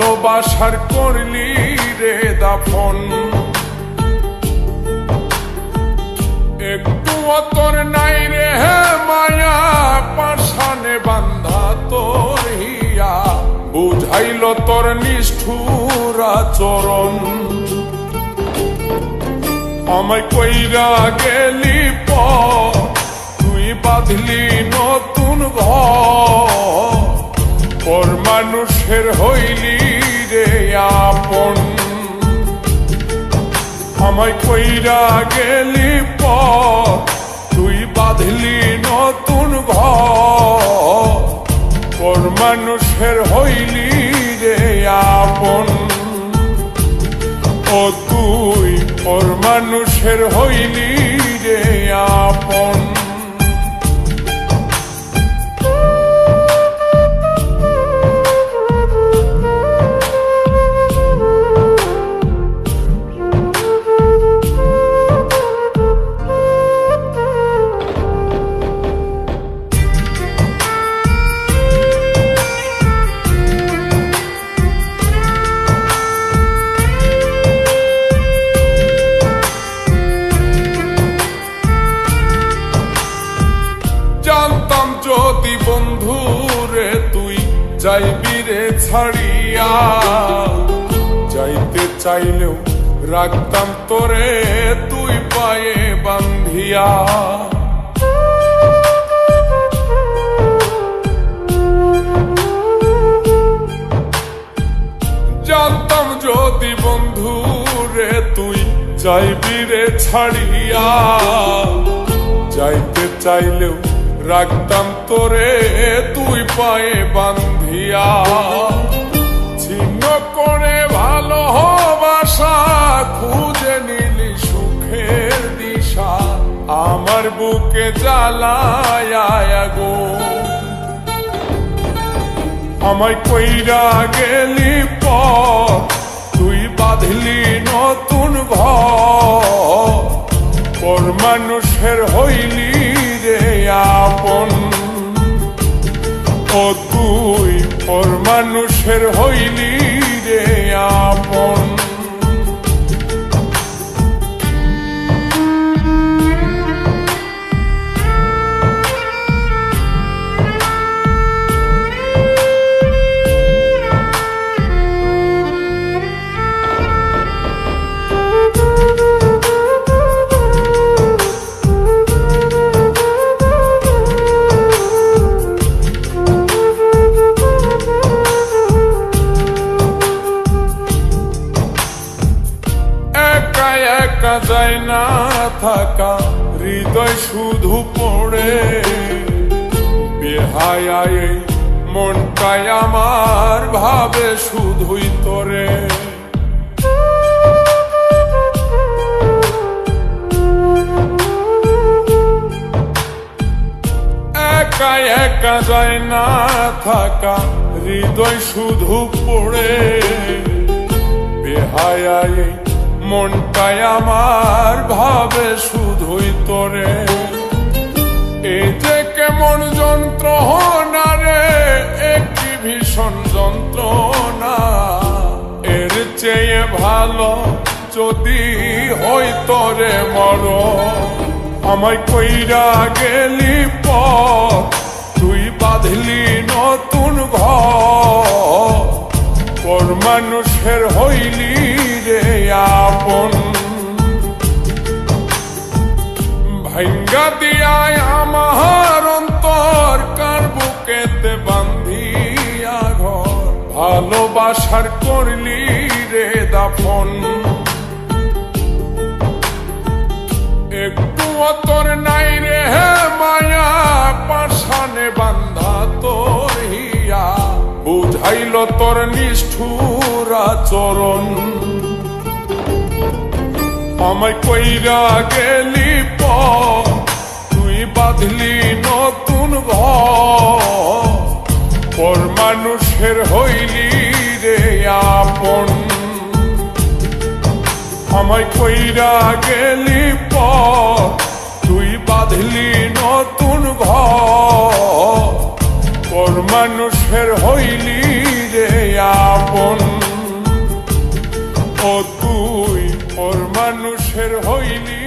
ভালোবাসার করলি রে দাফন। একটু তোর নাই রে মায়া, পাশানে বান্ধা তোর হিয়া, বুঝাইল তোর নিষ্ঠুর আচরণ। আমায় কইরা গেলি পর, তুই বাঁধলি নতুন ঘর, পর মানুষের হইলি রে আপন। আমায় কইরা গেলি পর, তুই বাঁধলি নতুন ঘর, পর মানুষের হইলি রে আপন। ও তুই পর মানুষের হইলি রে আপন। জানতাম যদি বন্ধু রে তুই যাইবি রে ছাড়িয়া, যাইতে চাইলেও রাখতাম তোরে তুই পায়ে বান্ধিয়া। জানতাম যদি বন্ধু রে তুই যাইবি রে ছাড়িয়া, যাইতে চাইলেও রাখতাম তোরে তুই পায়ে বান্ধিয়া। ছিন্ন করে ভালোবাসা খুঁজে নিলি সুখের দিশা, আমার বুকে জ্বালায় গো। আমায় কইরা গেলি পর, তুই বাঁধলি নতুন ঘর, পর মানুষের হইলি রে আপন। ও তুই পর মানুষের হইলি রে আপন। একা যায় না থাকা, হৃদয় শুধু পড়ে বেহায়ায়, মনটাই আমার ভাবে শুধুই তোরে। একা একা যায় না থাকা, হৃদয় শুধু পড়ে বেহায়ায়, মনটাই আমার ভাবে শুধুই তোরে। এই যে কেমন যন্ত্রণা রে, একটি ভীষণ যন্ত্রণা, এর চেয়ে ভালো যদি হইতো রে মরণ। আমায় কইরা গেলি পর, তুই বাঁধলি নতুন ঘর, পর মানুষের হইলি রে আপন। ভাঙ্গা দিয়ায় আমার অন্তর, কার বুকেতে বান্ধিয়া ঘর, ভালোবাসার করলি রে দাফন। একটু তোর নাই রে মায়া, পাশানে বান্ধা তোর হিয়া, বুঝাইল তোর নিষ্ঠুর আচরণ। আমায় কইরা গেলি পর, তুই বাঁধলি নতুন ঘর, পর মানুষের হইলি রে আপন। আমায় কইরা গেলি পর, তুই বাঁধলি নতুন ঘর, পর মানুষের হইলি রে আপন। সুখের হইলি